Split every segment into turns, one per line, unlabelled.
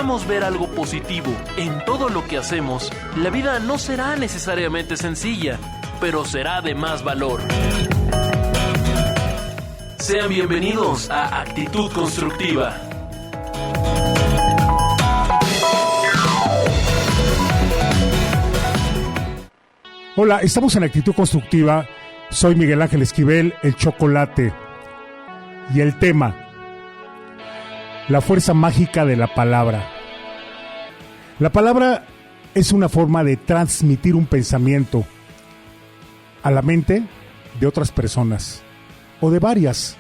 podamos ver algo positivo en todo lo que hacemos, la vida no será necesariamente sencilla, pero será de más valor. Sean bienvenidos a Actitud Constructiva.
Hola, estamos en Actitud Constructiva. Soy Miguel Ángel Esquivel, el Chocolate. Y el tema: la fuerza mágica de la palabra. La palabra es una forma de transmitir un pensamiento a la mente de otras personas, o de varias.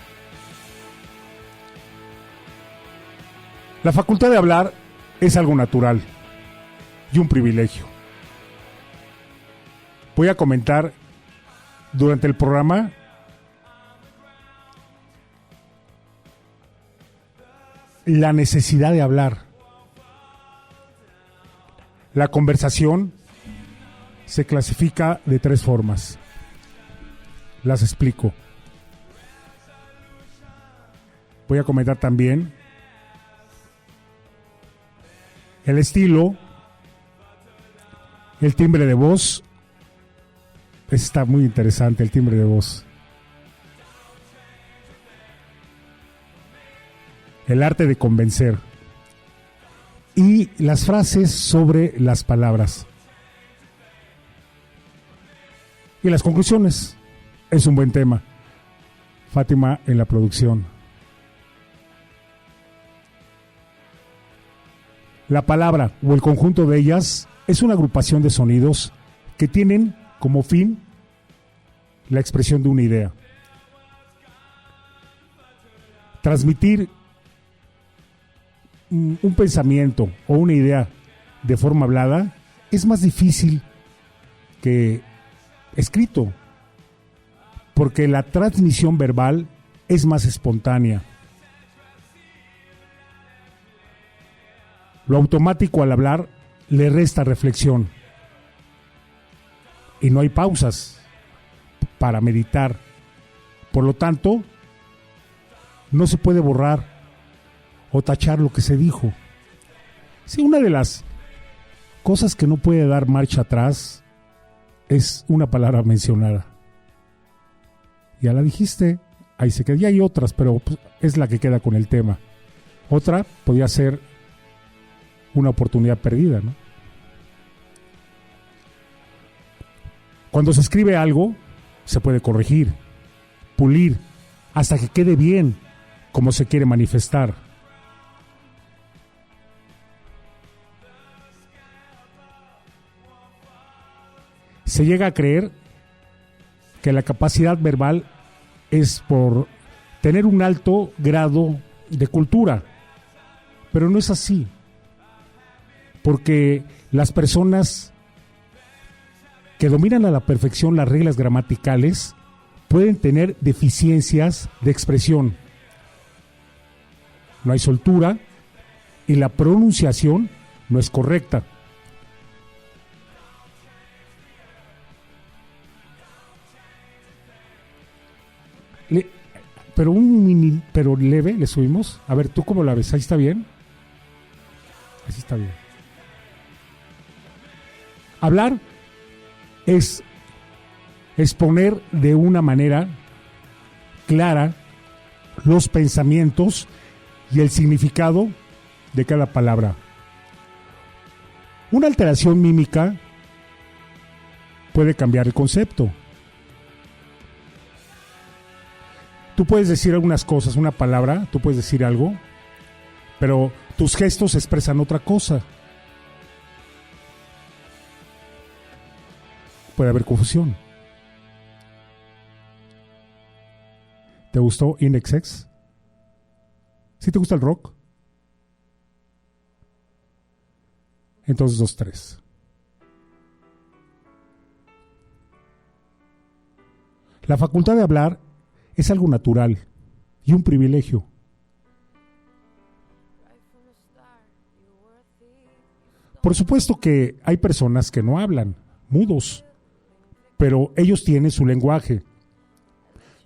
La facultad de hablar es algo natural y un privilegio. Voy a comentar durante el programa la necesidad de hablar. La conversación se clasifica de 3 formas. Las explico. Voy a comentar también el estilo, el timbre de voz. Está muy interesante el timbre de voz. El arte de convencer. Y las frases sobre las palabras. Y las conclusiones. Es un buen tema. Fátima en la producción. La palabra o el conjunto de ellas es una agrupación de sonidos que tienen como fin la expresión de una idea. Transmitir un pensamiento o una idea de forma hablada es más difícil que escrito, porque la transmisión verbal es más espontánea. Lo automático al hablar le resta reflexión. Y no hay pausas para meditar. Por lo tanto, no se puede borrar o tachar lo que se dijo. Sí, una de las cosas que no puede dar marcha atrás es una palabra mencionada. Ya la dijiste, ahí se queda. Y hay otras, pero es la que queda con el tema. Otra podría ser una oportunidad perdida, ¿no? Cuando se escribe algo, se puede corregir, pulir, hasta que quede bien como se quiere manifestar. Se llega a creer que la capacidad verbal es por tener un alto grado de cultura, pero no es así, porque las personas que dominan a la perfección las reglas gramaticales pueden tener deficiencias de expresión. No hay soltura y la pronunciación no es correcta. Pero leve le subimos. A ver, ¿tú cómo la ves? ¿Ahí está bien? Así está bien. Hablar es exponer de una manera clara los pensamientos y el significado de cada palabra. Una alteración mímica puede cambiar el concepto. Tú puedes decir algunas cosas, una palabra, tú puedes decir algo, pero tus gestos expresan otra cosa. Puede haber confusión. ¿Te gustó INXX? ¿Sí te gusta el rock? Entonces 2-3. La facultad de hablar es algo natural y un privilegio. Por supuesto que hay personas que no hablan, mudos, pero ellos tienen su lenguaje.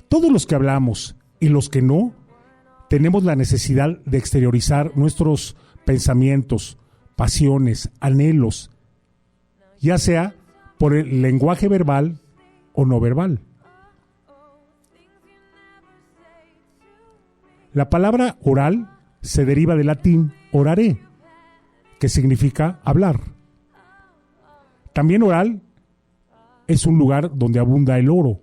Todos los que hablamos y los que no, tenemos la necesidad de exteriorizar nuestros pensamientos, pasiones, anhelos, ya sea por el lenguaje verbal o no verbal. La palabra oral se deriva del latín orare, que significa hablar. También oral es un lugar donde abunda el oro.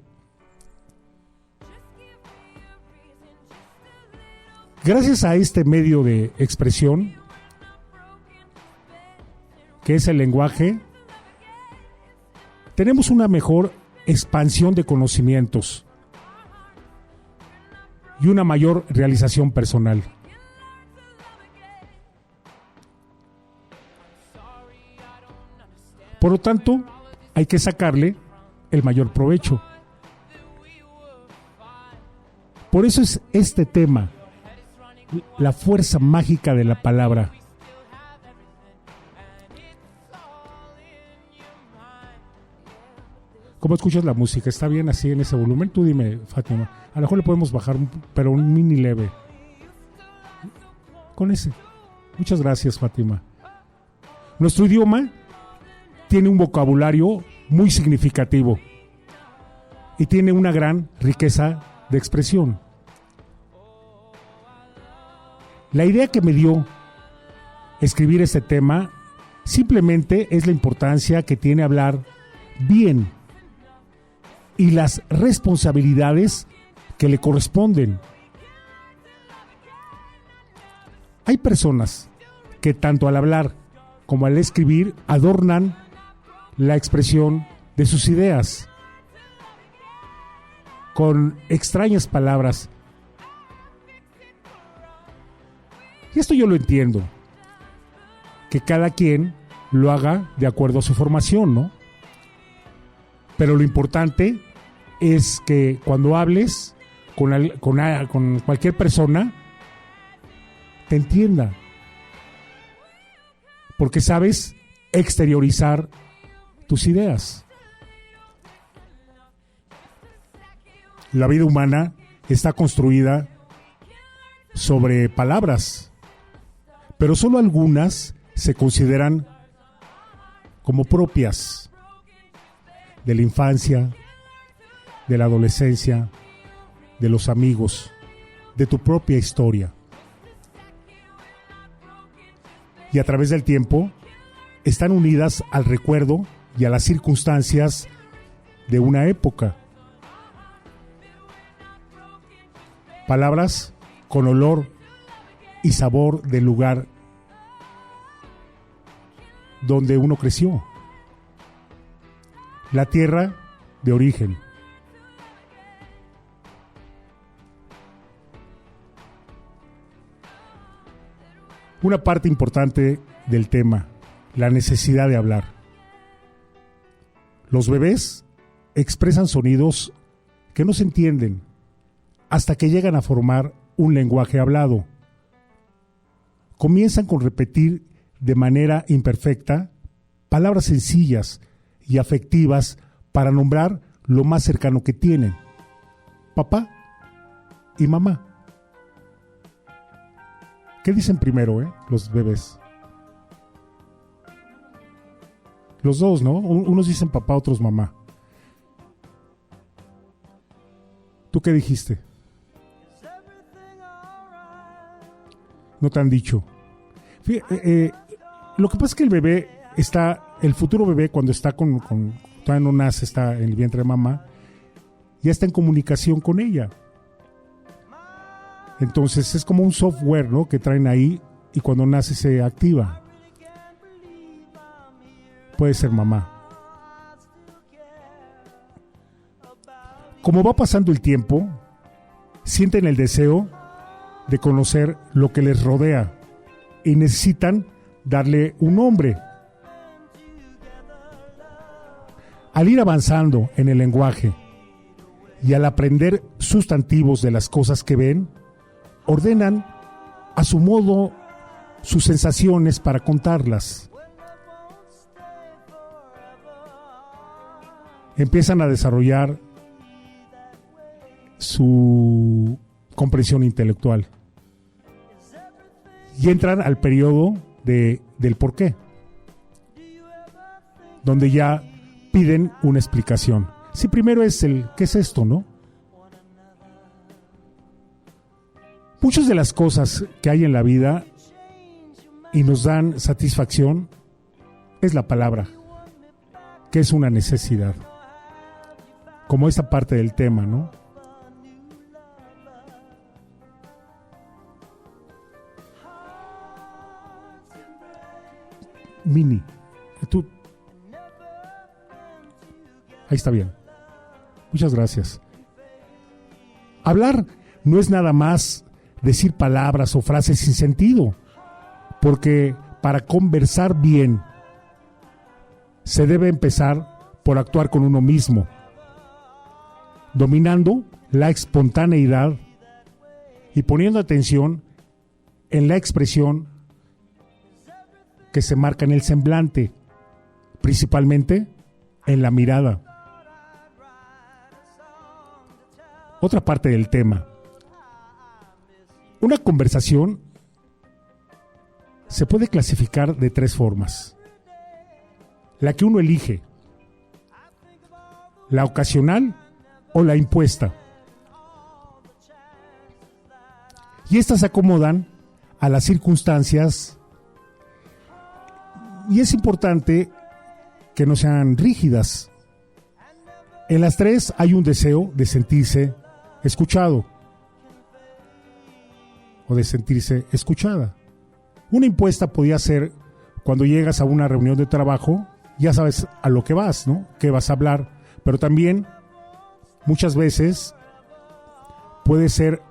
Gracias a este medio de expresión, que es el lenguaje, tenemos una mejor expansión de conocimientos y una mayor realización personal. Por lo tanto, hay que sacarle el mayor provecho. Por eso es este tema, la fuerza mágica de la palabra. ¿Cómo escuchas la música? ¿Está bien así en ese volumen? Tú dime, Fátima. A lo mejor le podemos bajar, pero un mini leve. Con ese. Muchas gracias, Fátima. Nuestro idioma tiene un vocabulario muy significativo y tiene una gran riqueza de expresión. La idea que me dio escribir este tema simplemente es la importancia que tiene hablar bien y las responsabilidades que le corresponden. Hay personas que tanto al hablar como al escribir adornan la expresión de sus ideas con extrañas palabras. Y esto yo lo entiendo, que cada quien lo haga de acuerdo a su formación, ¿no? Pero lo importante es que cuando hables con cualquier persona, te entienda. Porque sabes exteriorizar tus ideas. La vida humana está construida sobre palabras, pero solo algunas se consideran como propias de la infancia, de la adolescencia, de los amigos, de tu propia historia. Y a través del tiempo están unidas al recuerdo y a las circunstancias de una época. Palabras con olor y sabor del lugar donde uno creció. La tierra de origen. Una parte importante del tema, la necesidad de hablar. Los bebés expresan sonidos que no se entienden hasta que llegan a formar un lenguaje hablado. Comienzan con repetir de manera imperfecta palabras sencillas y afectivas para nombrar lo más cercano que tienen: papá y mamá. ¿Qué dicen primero, los bebés? Los dos, ¿no? Unos dicen papá, otros mamá. ¿Tú qué dijiste? No te han dicho. Lo que pasa es que el bebé el futuro bebé cuando está todavía no nace, está en el vientre de mamá, ya está en comunicación con ella. Entonces es como un software, ¿no?, que traen ahí y cuando nace se activa. Puede ser mamá. Como va pasando el tiempo, sienten el deseo de conocer lo que les rodea y necesitan darle un nombre. Al ir avanzando en el lenguaje y al aprender sustantivos de las cosas que ven, ordenan a su modo sus sensaciones para contarlas. Empiezan a desarrollar su comprensión intelectual. y entran al periodo del por qué, donde ya piden una explicación. Si primero es ¿qué es esto, no? Muchas de las cosas que hay en la vida y nos dan satisfacción es la palabra, que es una necesidad, como esta parte del tema, ¿no? Mini, tú, ahí está bien, muchas gracias. Hablar no es nada más decir palabras o frases sin sentido, porque para conversar bien se debe empezar por actuar con uno mismo, dominando la espontaneidad y poniendo atención en la expresión que se marca en el semblante, principalmente en la mirada. Otra parte del tema. Una conversación se puede clasificar de 3 formas. La que uno elige, la ocasional o la impuesta. Y estas se acomodan a las circunstancias y es importante que no sean rígidas. En las 3 hay un deseo de sentirse escuchado o de sentirse escuchada. Una impuesta podría ser cuando llegas a una reunión de trabajo, ya sabes a lo que vas, ¿no? ¿Qué vas a hablar? Pero también muchas veces puede ser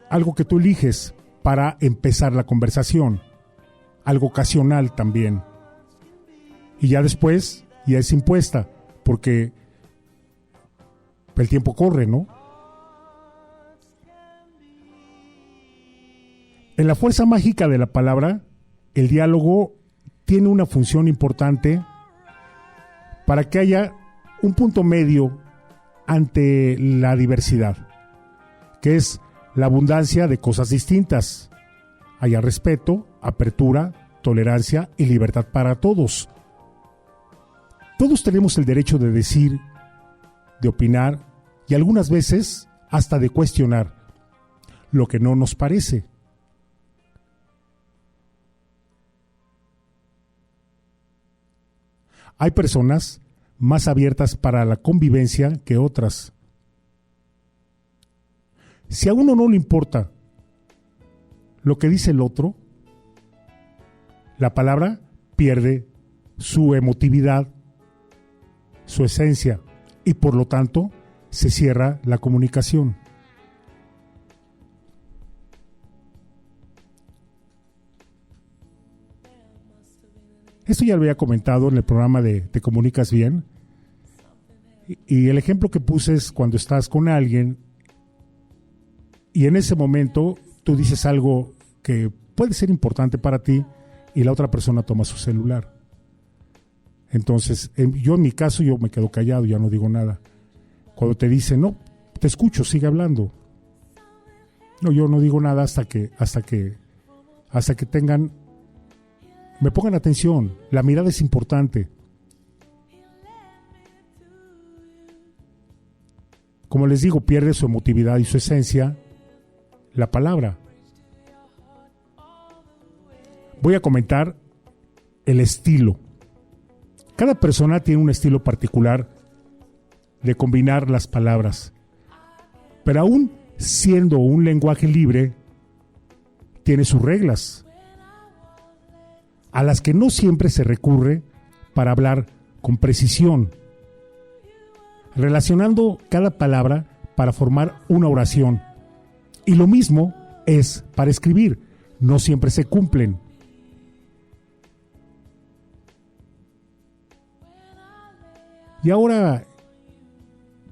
algo que tú eliges para empezar la conversación, algo ocasional también. Y ya después ya es impuesta, porque el tiempo corre, ¿no? En la fuerza mágica de la palabra, el diálogo tiene una función importante para que haya un punto medio ante la diversidad, que es la abundancia de cosas distintas. Haya respeto, apertura, tolerancia y libertad para todos. Todos tenemos el derecho de decir, de opinar y algunas veces hasta de cuestionar lo que no nos parece. Hay personas más abiertas para la convivencia que otras. Si a uno no le importa lo que dice el otro, la palabra pierde su emotividad, su esencia, y por lo tanto se cierra la comunicación. Esto ya lo había comentado en el programa de Te Comunicas Bien. Y el ejemplo que puse es cuando estás con alguien y en ese momento tú dices algo que puede ser importante para ti y la otra persona toma su celular. Entonces, yo en mi caso, yo me quedo callado, ya no digo nada. Cuando te dicen, no, te escucho, sigue hablando. No, yo no digo nada hasta que me pongan atención. La mirada es importante. Como les digo, pierde su emotividad y su esencia la palabra. Voy a comentar el estilo. Cada persona tiene un estilo particular de combinar las palabras, pero aún siendo un lenguaje libre, tiene sus reglas, a las que no siempre se recurre para hablar con precisión, relacionando cada palabra para formar una oración. Y lo mismo es para escribir, no siempre se cumplen. Y ahora,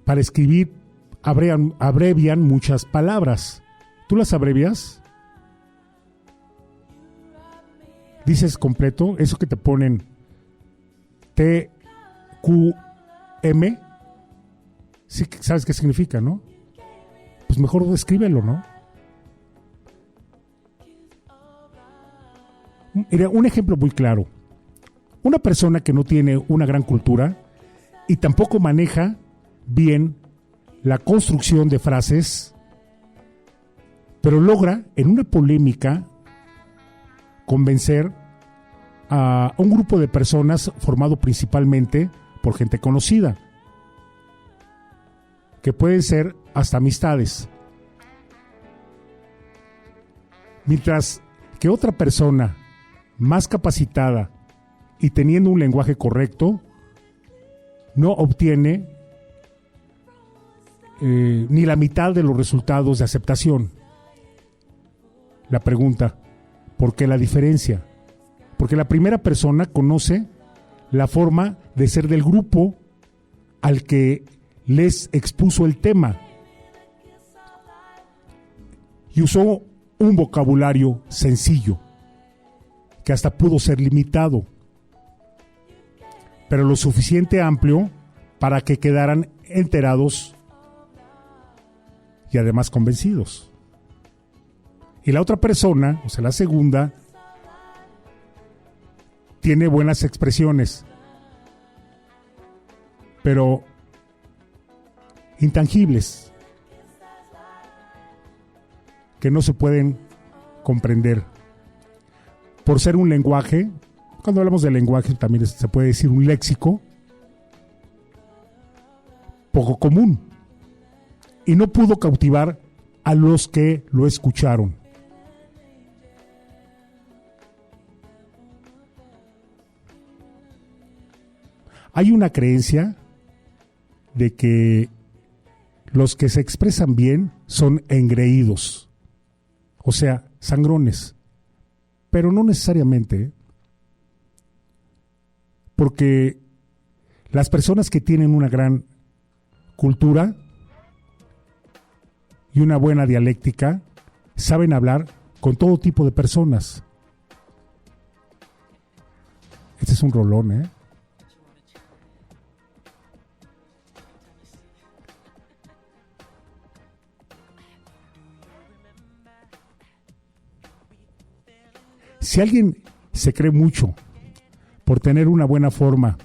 para escribir, abrevian muchas palabras. ¿Tú las abrevias? Dices completo, eso que te ponen TQM, sí, sabes qué significa, ¿no? Pues mejor escríbelo, ¿no? Mira, un ejemplo muy claro. Una persona que no tiene una gran cultura y tampoco maneja bien la construcción de frases, pero logra en una polémica convencer a un grupo de personas formado principalmente por gente conocida, que pueden ser hasta amistades. Mientras que otra persona más capacitada y teniendo un lenguaje correcto no obtiene ni la mitad de los resultados de aceptación. La pregunta, ¿por qué la diferencia? Porque la primera persona conoce la forma de ser del grupo al que les expuso el tema y usó un vocabulario sencillo que hasta pudo ser limitado, pero lo suficiente amplio para que quedaran enterados y además convencidos. Y la otra persona, o sea, la segunda, tiene buenas expresiones, pero intangibles, que no se pueden comprender. Por ser un lenguaje, cuando hablamos de lenguaje también se puede decir un léxico poco común, y no pudo cautivar a los que lo escucharon. Hay una creencia de que los que se expresan bien son engreídos, o sea, sangrones, pero no necesariamente, porque las personas que tienen una gran cultura y una buena dialéctica saben hablar con todo tipo de personas. Este es un rolón, ¿eh? Si alguien se cree mucho por tener una buena forma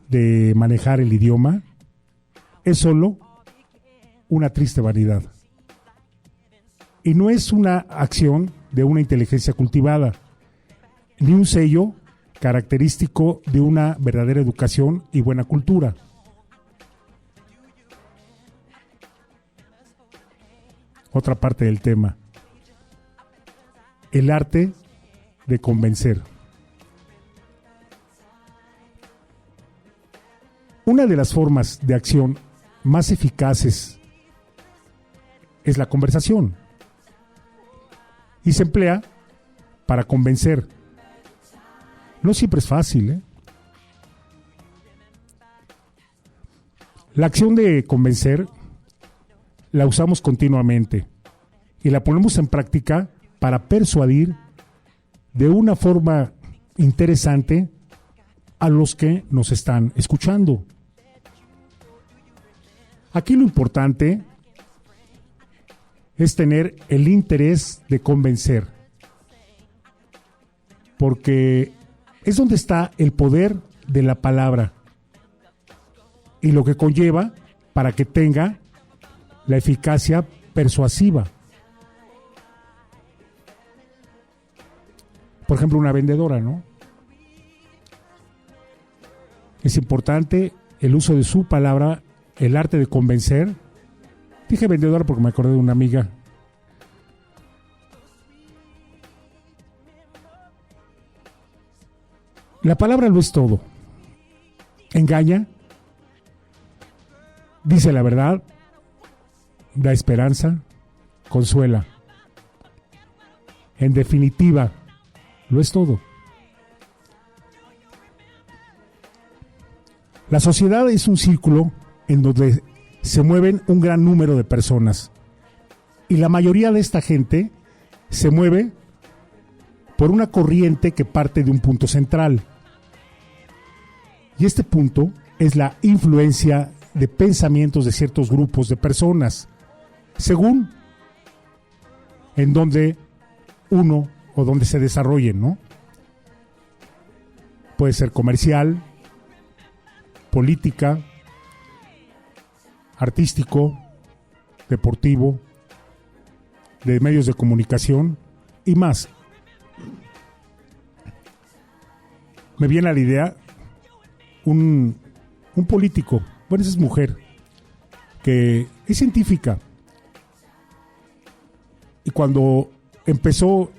de manejar el idioma, es solo una triste vanidad. Y no es una acción de una inteligencia cultivada, ni un sello característico de una verdadera educación y buena cultura. Otra parte del tema: el arte de convencer. Una de las formas de acción más eficaces es la conversación y se emplea para convencer. No siempre es fácil, ¿eh? La acción de convencer la usamos continuamente y la ponemos en práctica para persuadir de una forma interesante a los que nos están escuchando. Aquí lo importante es tener el interés de convencer, porque es donde está el poder de la palabra y lo que conlleva para que tenga la eficacia persuasiva. Por ejemplo, una vendedora, ¿no? Es importante el uso de su palabra, el arte de convencer. Dije vendedora porque me acordé de una amiga. La palabra lo es todo. Engaña, dice la verdad, da esperanza, consuela. En definitiva, lo es todo. La sociedad es un círculo en donde se mueven un gran número de personas y la mayoría de esta gente se mueve por una corriente que parte de un punto central. Y este punto es la influencia de pensamientos de ciertos grupos de personas, según en donde uno o donde se desarrollen, ¿no? puede ser comercial, política, artístico, deportivo, de medios de comunicación y más. Me viene a la idea un político, bueno, esa es mujer, que es científica. Y cuando empezó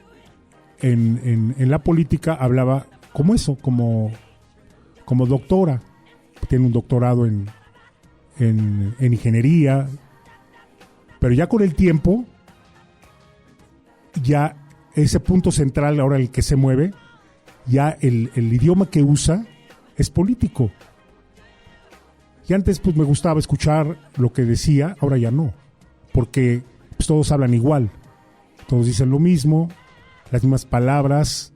en la política hablaba como eso, como doctora. Tiene un doctorado en ingeniería, pero ya con el tiempo, ya ese punto central, ahora el que se mueve, ya el idioma que usa es político. Y antes pues me gustaba escuchar lo que decía, ahora ya no, porque pues, todos hablan igual, todos dicen lo mismo, las mismas palabras,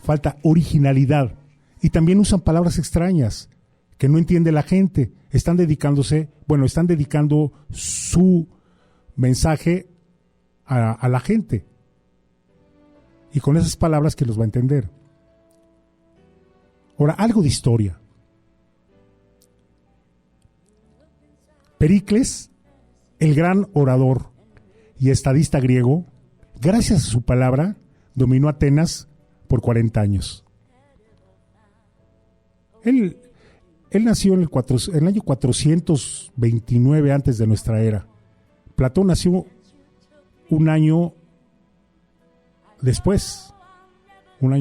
falta originalidad. Y también usan palabras extrañas que no entiende la gente. Están dedicando su mensaje a la gente. Y con esas palabras que los va a entender. Ahora, algo de historia. Pericles, el gran orador y estadista griego, gracias a su palabra, dominó Atenas por 40 años. Él nació en el año 429 antes de nuestra era. Platón nació un año después, en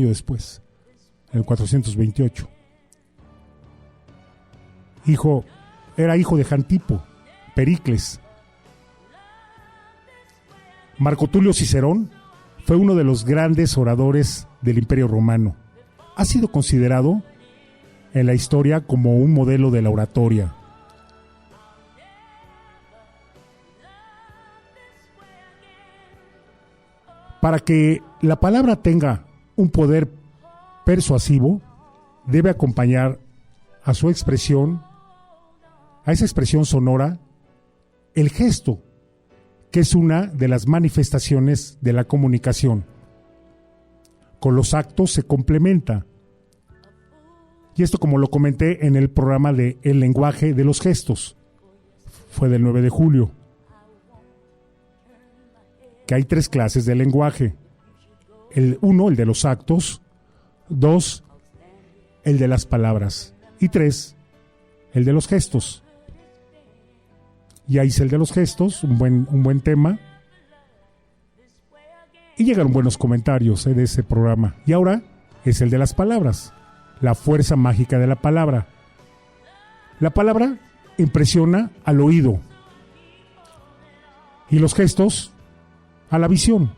el 428. Era hijo de Jantipo, Pericles. Marco Tulio Cicerón fue uno de los grandes oradores del Imperio Romano. Ha sido considerado en la historia como un modelo de la oratoria. Para que la palabra tenga un poder persuasivo, debe acompañar a su expresión, a esa expresión sonora, el gesto, que es una de las manifestaciones de la comunicación. Con los actos se complementa. Y esto, como lo comenté en el programa de El lenguaje de los gestos, fue del 9 de julio, que hay 3 clases de lenguaje. 1, el de los actos; 2, el de las palabras; y 3, el de los gestos. Ya hice el de los gestos, un buen tema. Y llegaron buenos comentarios de ese programa. Y ahora es el de las palabras. La fuerza mágica de la palabra. La palabra impresiona al oído. Y los gestos a la visión.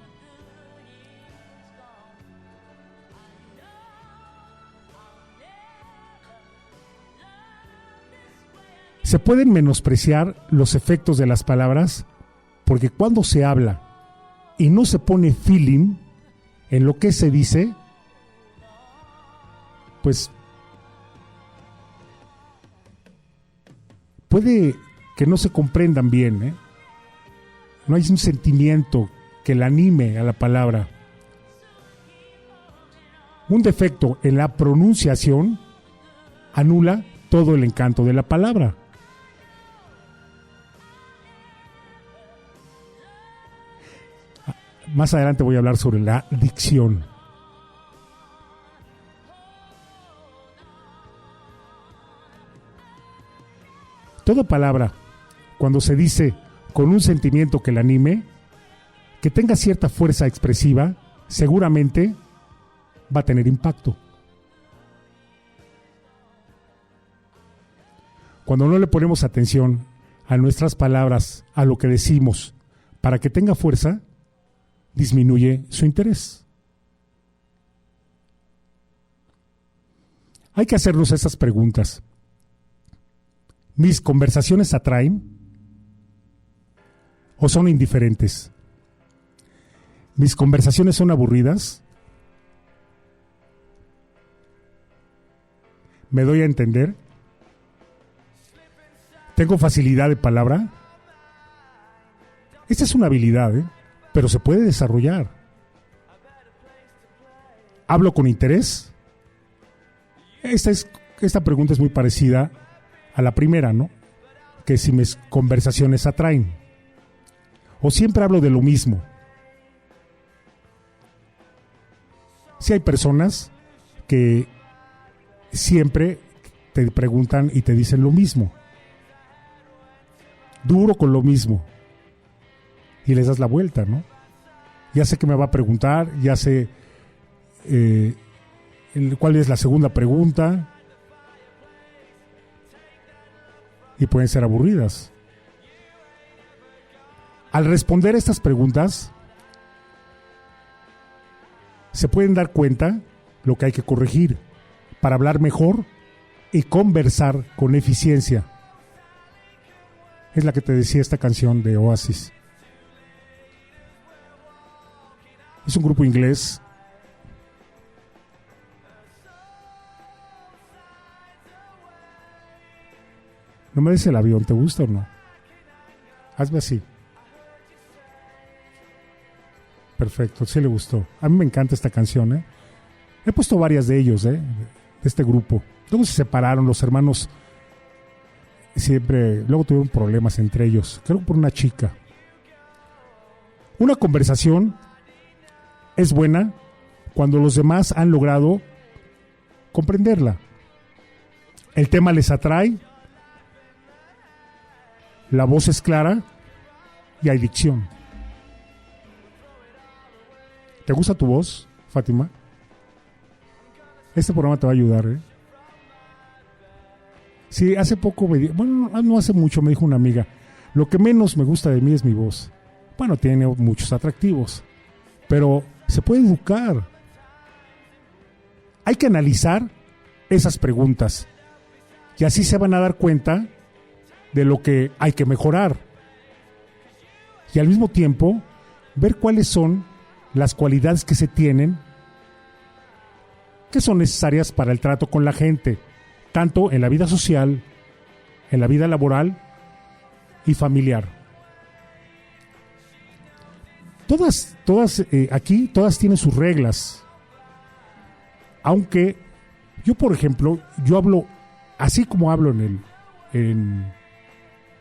Se pueden menospreciar los efectos de las palabras porque cuando se habla y no se pone feeling en lo que se dice, pues puede que no se comprendan bien, ¿eh? No hay un sentimiento que la anime a la palabra. Un defecto en la pronunciación anula todo el encanto de la palabra. Más adelante voy a hablar sobre la dicción. Toda palabra, cuando se dice con un sentimiento que la anime, que tenga cierta fuerza expresiva, seguramente va a tener impacto. Cuando no le ponemos atención a nuestras palabras, a lo que decimos, para que tenga fuerza, disminuye su interés. Hay que hacernos esas preguntas. ¿Mis conversaciones atraen o son indiferentes? ¿Mis conversaciones son aburridas? ¿Me doy a entender? ¿Tengo facilidad de palabra? Esta es una habilidad, pero se puede desarrollar. ¿Hablo con interés? Esta pregunta es muy parecida a la primera, ¿no? Que si mis conversaciones atraen. O siempre hablo de lo mismo. Sí hay personas que siempre te preguntan y te dicen lo mismo. Duro con lo mismo. Y les das la vuelta, ¿no? Ya sé que me va a preguntar, ya sé cuál es la segunda pregunta. Y pueden ser aburridas. Al responder estas preguntas, se pueden dar cuenta lo que hay que corregir para hablar mejor y conversar con eficiencia. Es la que te decía esta canción de Oasis. Es un grupo inglés. No me des el avión, ¿te gusta o no? Hazme así. Perfecto, sí le gustó. A mí me encanta esta canción, ¿eh? He puesto varias de ellos, de este grupo. Luego se separaron, los hermanos siempre, luego tuvieron problemas entre ellos, creo por una chica. Una conversación es buena cuando los demás han logrado comprenderla. El tema les atrae, la voz es clara y hay dicción. ¿Te gusta tu voz, Fátima? Este programa te va a ayudar, ¿eh? Sí, hace poco, no hace mucho me dijo una amiga, lo que menos me gusta de mí es mi voz. Bueno, tiene muchos atractivos, pero se puede educar. Hay que analizar esas preguntas y así se van a dar cuenta de lo que hay que mejorar. Y al mismo tiempo, ver cuáles son las cualidades que se tienen que son necesarias para el trato con la gente, tanto en la vida social, en la vida laboral y familiar. Todas aquí, todas tienen sus reglas. Aunque yo, por ejemplo, yo hablo así como hablo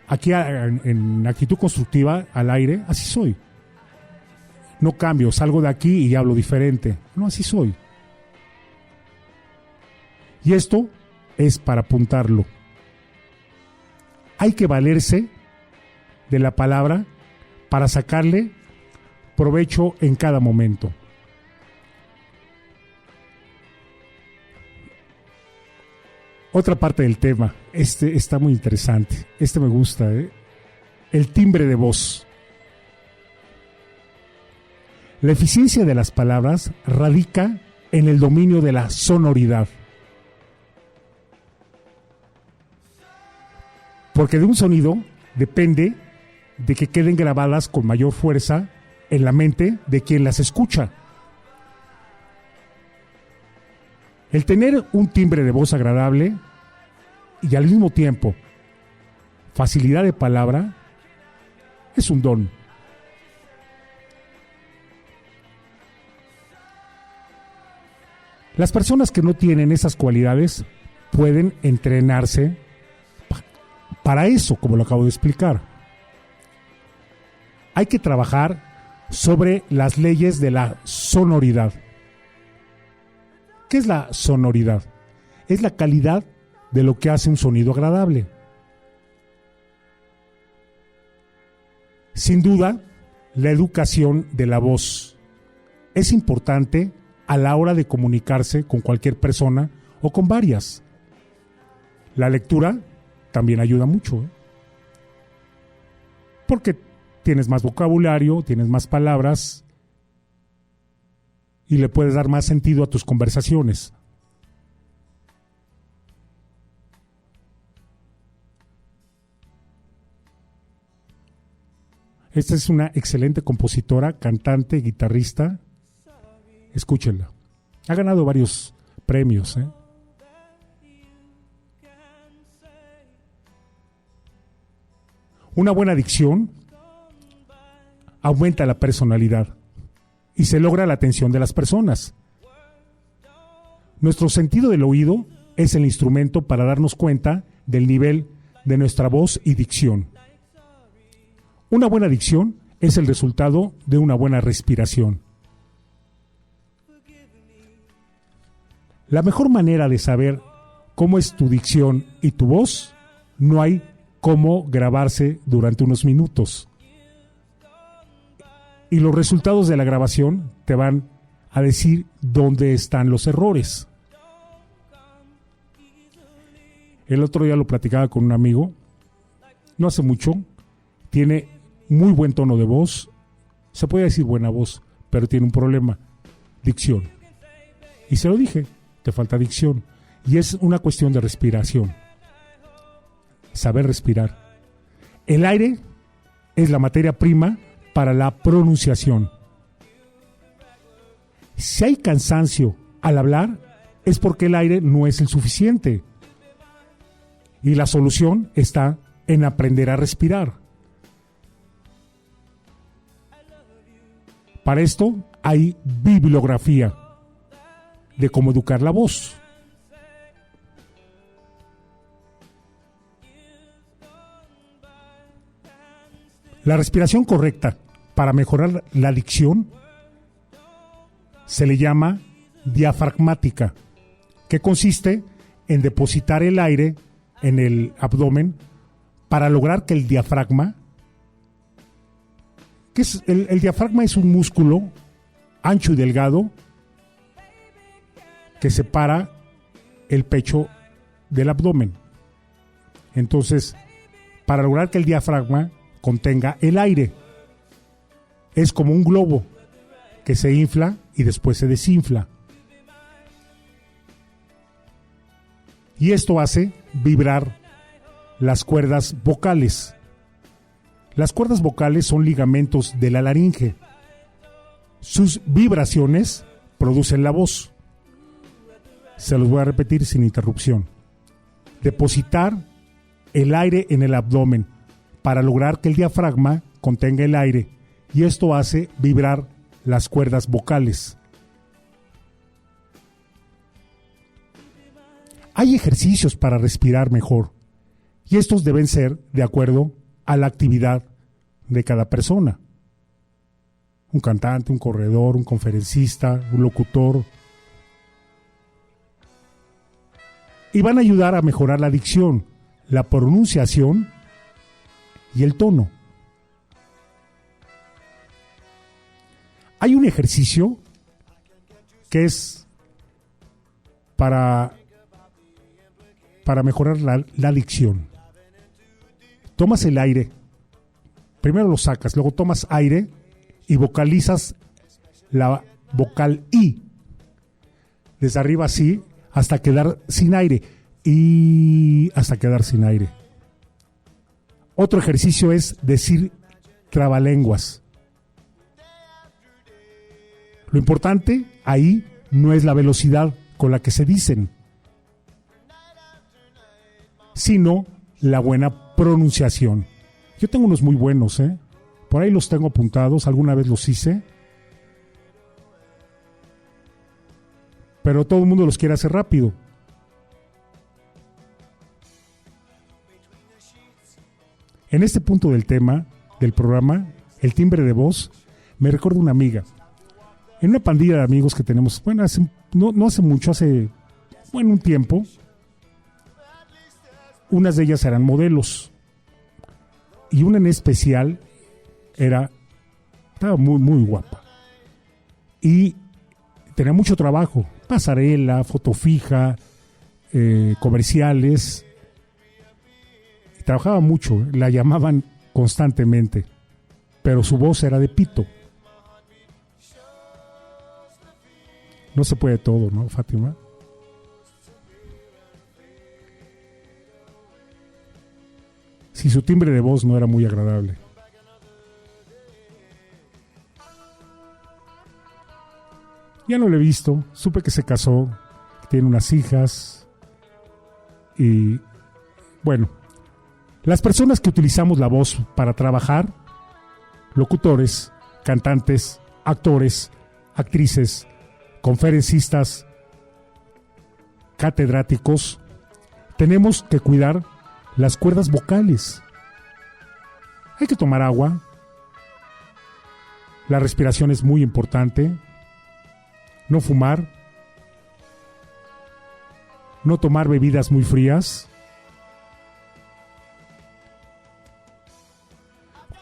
aquí en actitud constructiva al aire, así soy. No cambio, salgo de aquí y hablo diferente. No, así soy. Y esto es para apuntarlo. Hay que valerse de la palabra para sacarle provecho en cada momento. Otra parte del tema, está muy interesante. Me gusta, ¿eh? El timbre de voz. La eficiencia de las palabras radica en el dominio de la sonoridad. Porque de un sonido depende de que queden grabadas con mayor fuerza en la mente de quien las escucha. El tener un timbre de voz agradable y al mismo tiempo facilidad de palabra es un don. Las personas que no tienen esas cualidades pueden entrenarse para eso, como lo acabo de explicar. Hay que trabajar sobre las leyes de la sonoridad. ¿Qué es la sonoridad? Es la calidad de lo que hace un sonido agradable. Sin duda, la educación de la voz es importante a la hora de comunicarse con cualquier persona o con varias. La lectura también ayuda mucho, ¿eh? Porque tienes más vocabulario, tienes más palabras y le puedes dar más sentido a tus conversaciones. Esta es una excelente compositora, cantante, guitarrista. Escúchenla. Ha ganado varios premios, ¿eh? Una buena dicción aumenta la personalidad y se logra la atención de las personas. Nuestro sentido del oído es el instrumento para darnos cuenta del nivel de nuestra voz y dicción. Una buena dicción es el resultado de una buena respiración. La mejor manera de saber cómo es tu dicción y tu voz, no hay cómo grabarse durante unos minutos. Y los resultados de la grabación te van a decir dónde están los errores. El otro día lo platicaba con un amigo, no hace mucho, tiene muy buen tono de voz, se puede decir buena voz, pero tiene un problema, dicción. Y se lo dije, te falta dicción. Y es una cuestión de respiración, saber respirar. El aire es la materia prima para la pronunciación. Si hay cansancio al hablar, es porque el aire no es el suficiente. Y la solución está en aprender a respirar. Para esto hay bibliografía de cómo educar la voz. La respiración correcta para mejorar la dicción se le llama diafragmática, que consiste en depositar el aire en el abdomen para lograr que el diafragma, que es el diafragma es un músculo ancho y delgado que separa el pecho del abdomen. Entonces, para lograr que el diafragma contenga el aire, es como un globo que se infla y después se desinfla. Y esto hace vibrar las cuerdas vocales. Las cuerdas vocales son ligamentos de la laringe. Sus vibraciones producen la voz. Se los voy a repetir sin interrupción. Depositar el aire en el abdomen para lograr que el diafragma contenga el aire, y esto hace vibrar las cuerdas vocales. Hay ejercicios para respirar mejor, y estos deben ser de acuerdo a la actividad de cada persona. Un cantante, un corredor, un conferencista, un locutor. Y van a ayudar a mejorar la dicción, la pronunciación y el tono. Hay un ejercicio que es para mejorar la dicción. Tomas el aire, primero lo sacas, luego tomas aire y vocalizas la vocal I, desde arriba así, hasta quedar sin aire, y hasta quedar sin aire. Otro ejercicio es decir trabalenguas. Lo importante ahí no es la velocidad con la que se dicen, sino la buena pronunciación. Yo tengo unos muy buenos, por ahí los tengo apuntados, alguna vez los hice, pero todo el mundo los quiere hacer rápido. En este punto del tema, del programa, el timbre de voz, me recuerda una amiga. En una pandilla de amigos que tenemos, bueno, no hace mucho, hace un tiempo, unas de ellas eran modelos. Y una en especial estaba muy, muy guapa. Y tenía mucho trabajo, pasarela, foto fija, comerciales. Y trabajaba mucho, la llamaban constantemente, pero su voz era de pito. No se puede todo, ¿no, Fátima? Si su timbre de voz no era muy agradable. Ya no lo he visto, supe que se casó, tiene unas hijas y bueno, las personas que utilizamos la voz para trabajar, locutores, cantantes, actores, actrices, conferencistas, catedráticos, tenemos que cuidar las cuerdas vocales. Hay que tomar agua. La respiración es muy importante. No fumar. No tomar bebidas muy frías.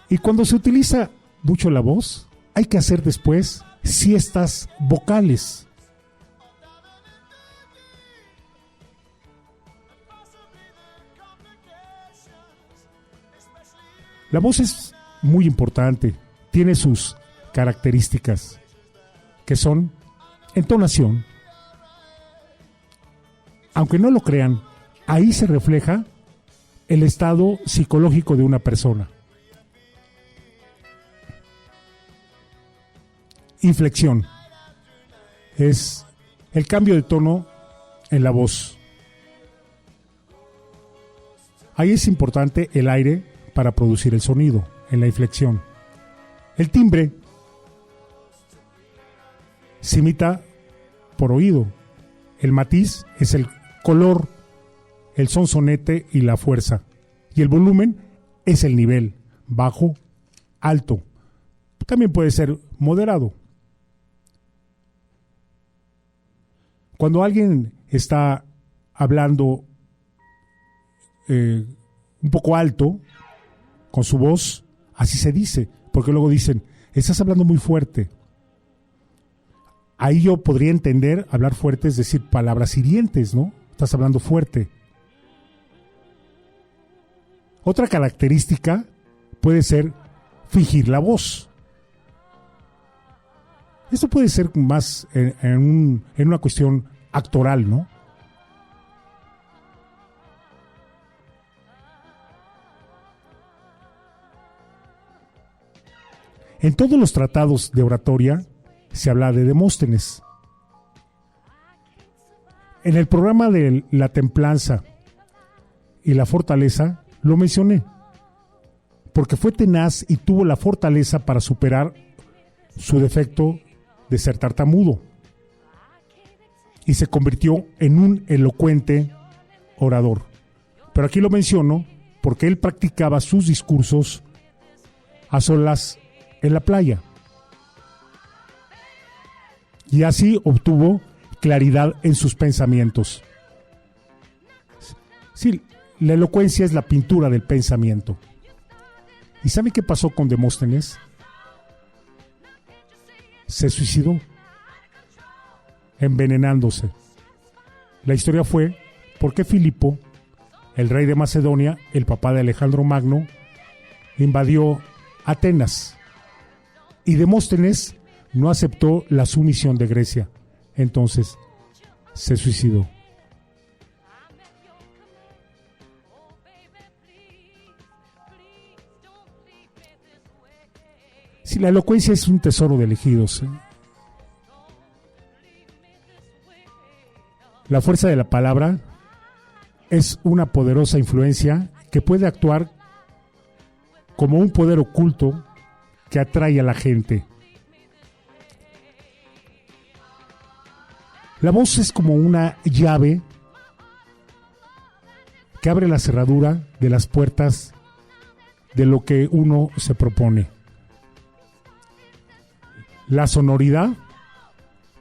Y cuando se utiliza mucho la voz, hay que hacer después siestas vocales. La voz es muy importante, tiene sus características, que son entonación. Aunque no lo crean, ahí se refleja el estado psicológico de una persona. Inflexión es el cambio de tono en la voz. Ahí es importante el aire para producir el sonido, en la inflexión. El timbre se imita por oído. El matiz es el color, el sonsonete y la fuerza. Y el volumen es el nivel, bajo, alto. También puede ser moderado. Cuando alguien está hablando un poco alto, con su voz, así se dice, porque luego dicen, estás hablando muy fuerte. Ahí yo podría entender, hablar fuerte, es decir, palabras hirientes, ¿no? Estás hablando fuerte. Otra característica puede ser fingir la voz. Esto puede ser más en una cuestión actoral, ¿no? En todos los tratados de oratoria se habla de Demóstenes. En el programa de la templanza y la fortaleza lo mencioné, porque fue tenaz y tuvo la fortaleza para superar su defecto de ser tartamudo y se convirtió en un elocuente orador. Pero aquí lo menciono porque él practicaba sus discursos a solas en la playa y así obtuvo claridad en sus pensamientos. Sí, la elocuencia es la pintura del pensamiento. ¿Y sabe qué pasó con Demóstenes? Se suicidó, envenenándose. La historia fue porque Filipo, el rey de Macedonia, el papá de Alejandro Magno, invadió Atenas y Demóstenes no aceptó la sumisión de Grecia. Entonces se suicidó. Si la elocuencia es un tesoro de elegidos, la fuerza de la palabra es una poderosa influencia que puede actuar como un poder oculto que atrae a la gente. La voz es como una llave que abre la cerradura de las puertas de lo que uno se propone. La sonoridad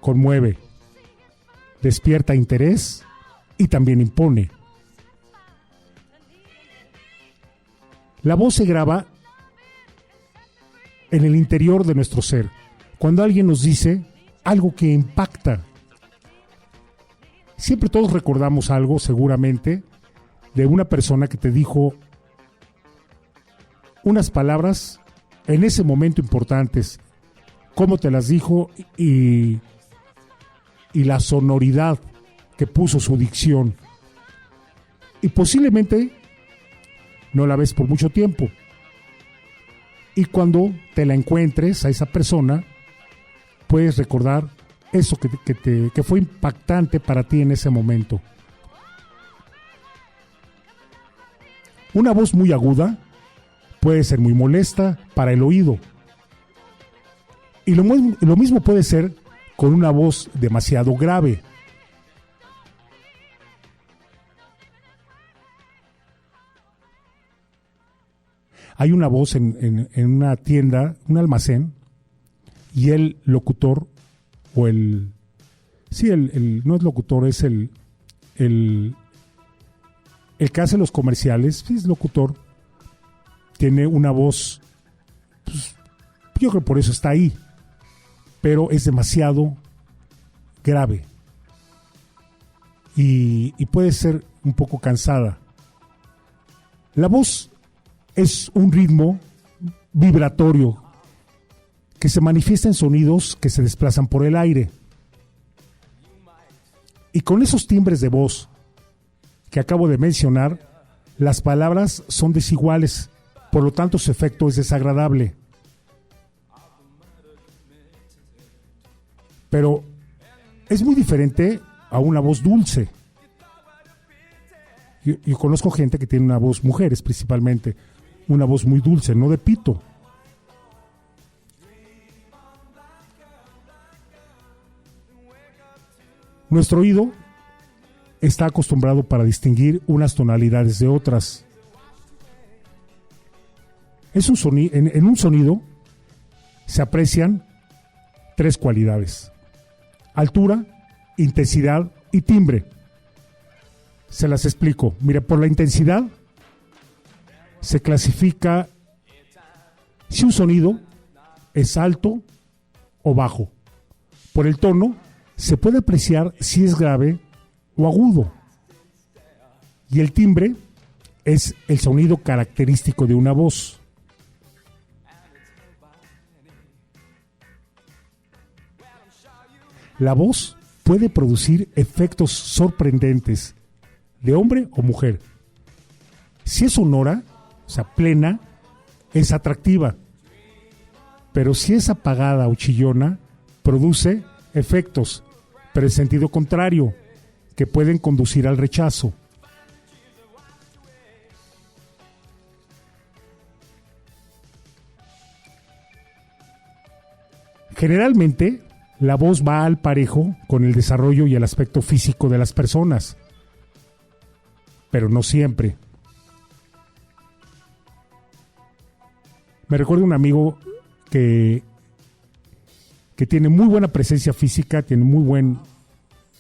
conmueve, despierta interés y también impone. La voz se graba en el interior de nuestro ser, cuando alguien nos dice algo que impacta. Siempre todos recordamos algo, seguramente, de una persona que te dijo unas palabras en ese momento importantes, cómo te las dijo y la sonoridad que puso su dicción. Y posiblemente no la ves por mucho tiempo. Y cuando te la encuentres a esa persona, puedes recordar eso que fue impactante para ti en ese momento. Una voz muy aguda puede ser muy molesta para el oído. Y lo mismo puede ser con una voz demasiado grave. hay una voz en una tienda, un almacén, y el locutor, o el... Sí, no es locutor, es el que hace los comerciales, sí, es locutor, tiene una voz, pues, yo creo que por eso está ahí, pero es demasiado grave y puede ser un poco cansada. La voz es un ritmo vibratorio que se manifiesta en sonidos que se desplazan por el aire. Y con esos timbres de voz que acabo de mencionar, las palabras son desiguales, por lo tanto su efecto es desagradable. Pero es muy diferente a una voz dulce. Yo conozco gente que tiene una voz, mujeres principalmente, una voz muy dulce, no de pito. Nuestro oído está acostumbrado para distinguir unas tonalidades de otras. En un sonido se aprecian 3 cualidades: altura, intensidad y timbre. Se las explico. Mira, por la intensidad se clasifica si un sonido es alto o bajo. Por el tono se puede apreciar si es grave o agudo. Y el timbre es el sonido característico de una voz. La voz puede producir efectos sorprendentes de hombre o mujer. Si es sonora, o sea, plena, es atractiva. Pero si es apagada o chillona, produce efectos, pero en sentido contrario, que pueden conducir al rechazo. Generalmente, la voz va al parejo con el desarrollo y el aspecto físico de las personas, pero no siempre. Me recuerdo un amigo que tiene muy buena presencia física, tiene muy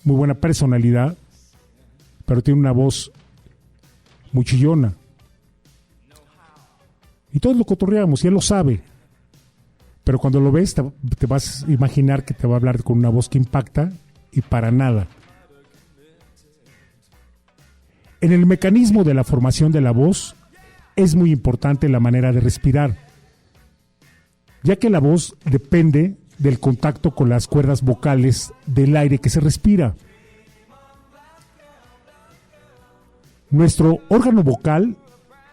buena personalidad, pero tiene una voz muy chillona. Y todos lo cotorreamos, y él lo sabe. Pero cuando lo ves, te vas a imaginar que te va a hablar con una voz que impacta, y para nada. En el mecanismo de la formación de la voz, es muy importante la manera de respirar, ya que la voz depende del contacto con las cuerdas vocales del aire que se respira. Nuestro órgano vocal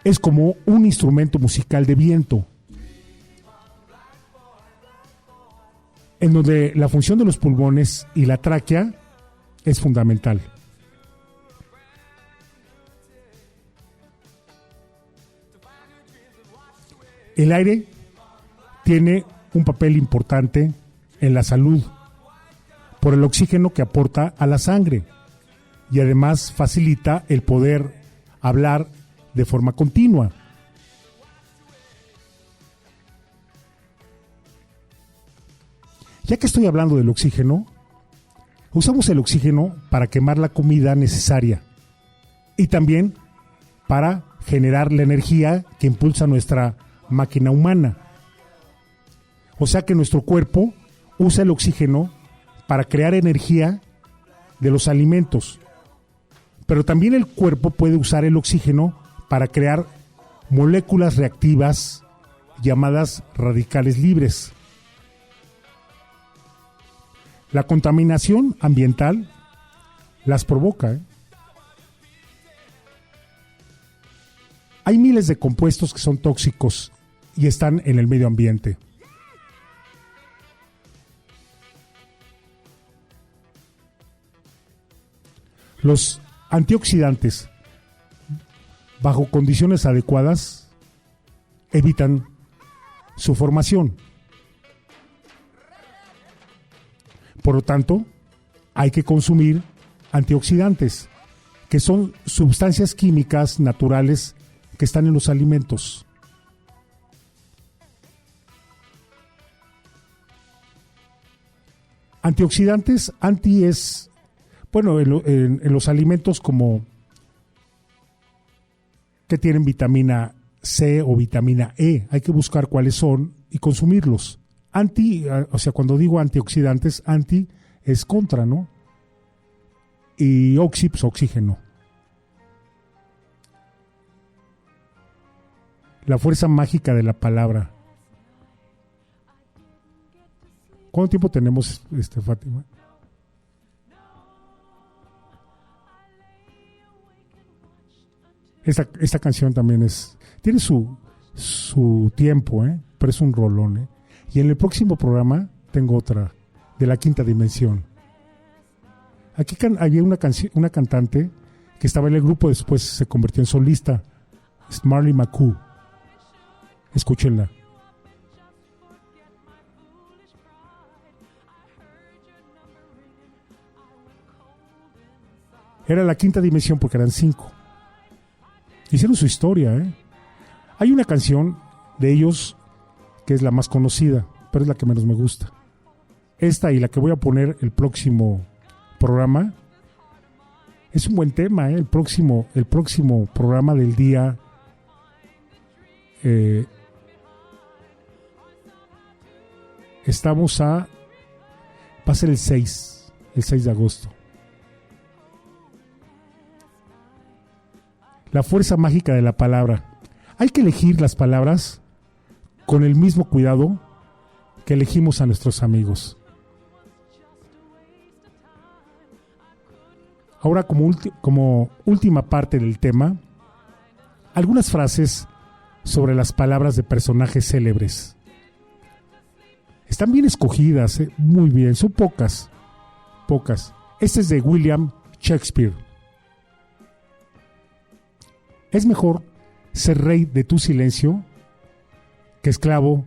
es como un instrumento musical de viento, en donde la función de los pulmones y la tráquea es fundamental. El aire tiene un papel importante en la salud por el oxígeno que aporta a la sangre, y además facilita el poder hablar de forma continua. Ya que estoy hablando del oxígeno, usamos el oxígeno para quemar la comida necesaria y también para generar la energía que impulsa nuestra máquina humana. O sea que nuestro cuerpo usa el oxígeno para crear energía de los alimentos. Pero también el cuerpo puede usar el oxígeno para crear moléculas reactivas llamadas radicales libres. La contaminación ambiental las provoca. Hay miles de compuestos que son tóxicos y están en el medio ambiente. Los antioxidantes, bajo condiciones adecuadas, evitan su formación. Por lo tanto, hay que consumir antioxidantes, que son sustancias químicas naturales que están en los alimentos. Antioxidantes, anti es, bueno, en los alimentos como que tienen vitamina C o vitamina E, hay que buscar cuáles son y consumirlos. Anti, o sea, cuando digo antioxidantes, anti es contra, ¿no? Y oxi, pues oxígeno. La fuerza mágica de la palabra. ¿Cuánto tiempo tenemos, Fátima? Esta canción también tiene su tiempo, pero es un rolón, Y en el próximo programa tengo otra, de la quinta dimensión. Aquí había una cantante que estaba en el grupo, después se convirtió en solista, es Marley McCoo. Escúchenla. Era la quinta dimensión porque eran 5. Hicieron su historia, Hay una canción de ellos que es la más conocida, pero es la que menos me gusta. Esta y la que voy a poner el próximo programa es un buen tema, el próximo programa del día va a ser el 6 de agosto. La fuerza mágica de la palabra. Hay que elegir las palabras con el mismo cuidado que elegimos a nuestros amigos. Ahora, como última parte del tema, algunas frases sobre las palabras de personajes célebres. Están bien escogidas, muy bien, son pocas. Este es de William Shakespeare. Es mejor ser rey de tu silencio que esclavo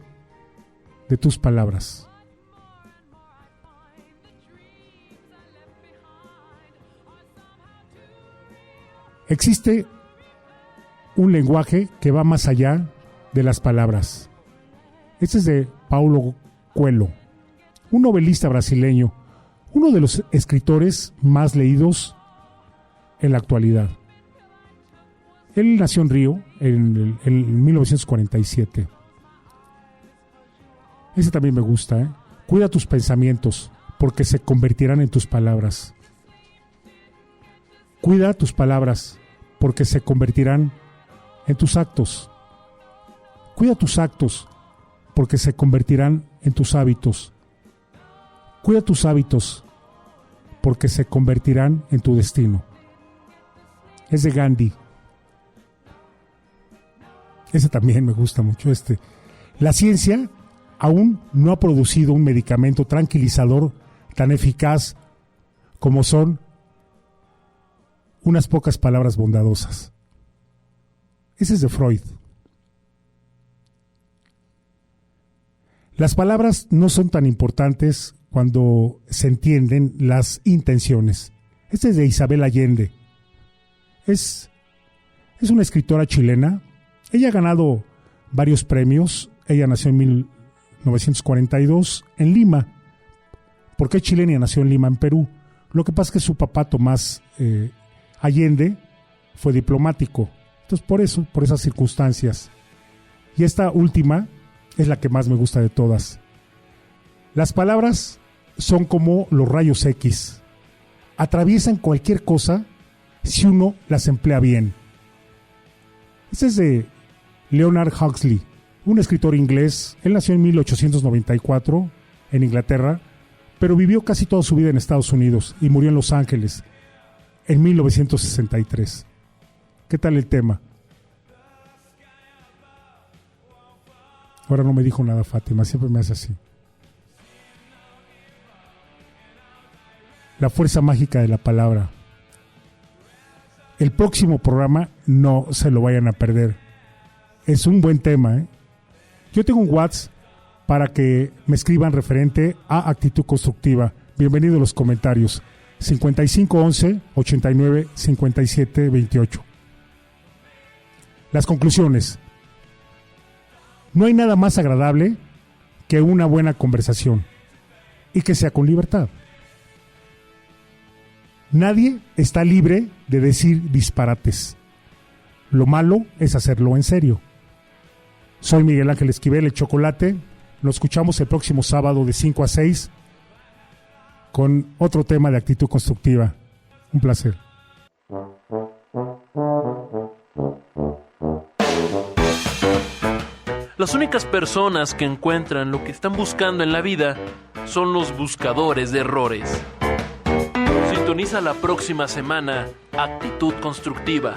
de tus palabras. Existe un lenguaje que va más allá de las palabras. Este es de Paulo Coelho, un novelista brasileño, uno de los escritores más leídos en la actualidad. Él nació en Río en 1947. Ese también me gusta, Cuida tus pensamientos, porque se convertirán en tus palabras. Cuida tus palabras, porque se convertirán en tus actos. Cuida tus actos, porque se convertirán en tus hábitos. Cuida tus hábitos, porque se convertirán en tu destino. Es de Gandhi. Ese también me gusta mucho. La ciencia aún no ha producido un medicamento tranquilizador tan eficaz como son unas pocas palabras bondadosas. Ese es de Freud. Las palabras no son tan importantes cuando se entienden las intenciones. Este es de Isabel Allende. Es una escritora chilena. Ella ha ganado varios premios. Ella nació en 1942 en Lima. ¿Por qué chilena? Y nació en Lima, en Perú. Lo que pasa es que su papá, Tomás Allende, fue diplomático. Entonces, por esas circunstancias. Y esta última es la que más me gusta de todas. Las palabras son como los rayos X. Atraviesan cualquier cosa si uno las emplea bien. Este es de Leonard Huxley, un escritor inglés. Él nació en 1894 en Inglaterra, pero vivió casi toda su vida en Estados Unidos y murió en Los Ángeles en 1963. ¿Qué tal el tema? Ahora no me dijo nada Fátima, siempre me hace así. La fuerza mágica de la palabra. El próximo programa no se lo vayan a perder. Es un buen tema, Yo tengo un WhatsApp para que me escriban referente a actitud constructiva. Bienvenido a los comentarios. 5511 89 57 28. Las conclusiones. No hay nada más agradable que una buena conversación. y que sea con libertad. Nadie está libre de decir disparates. Lo malo es hacerlo en serio. Soy Miguel Ángel Esquivel, el Chocolate. Nos escuchamos el próximo sábado de 5 a 6 con otro tema de actitud constructiva. Un placer.
Las únicas personas que encuentran lo que están buscando en la vida son los buscadores de errores. Sintoniza la próxima semana Actitud Constructiva.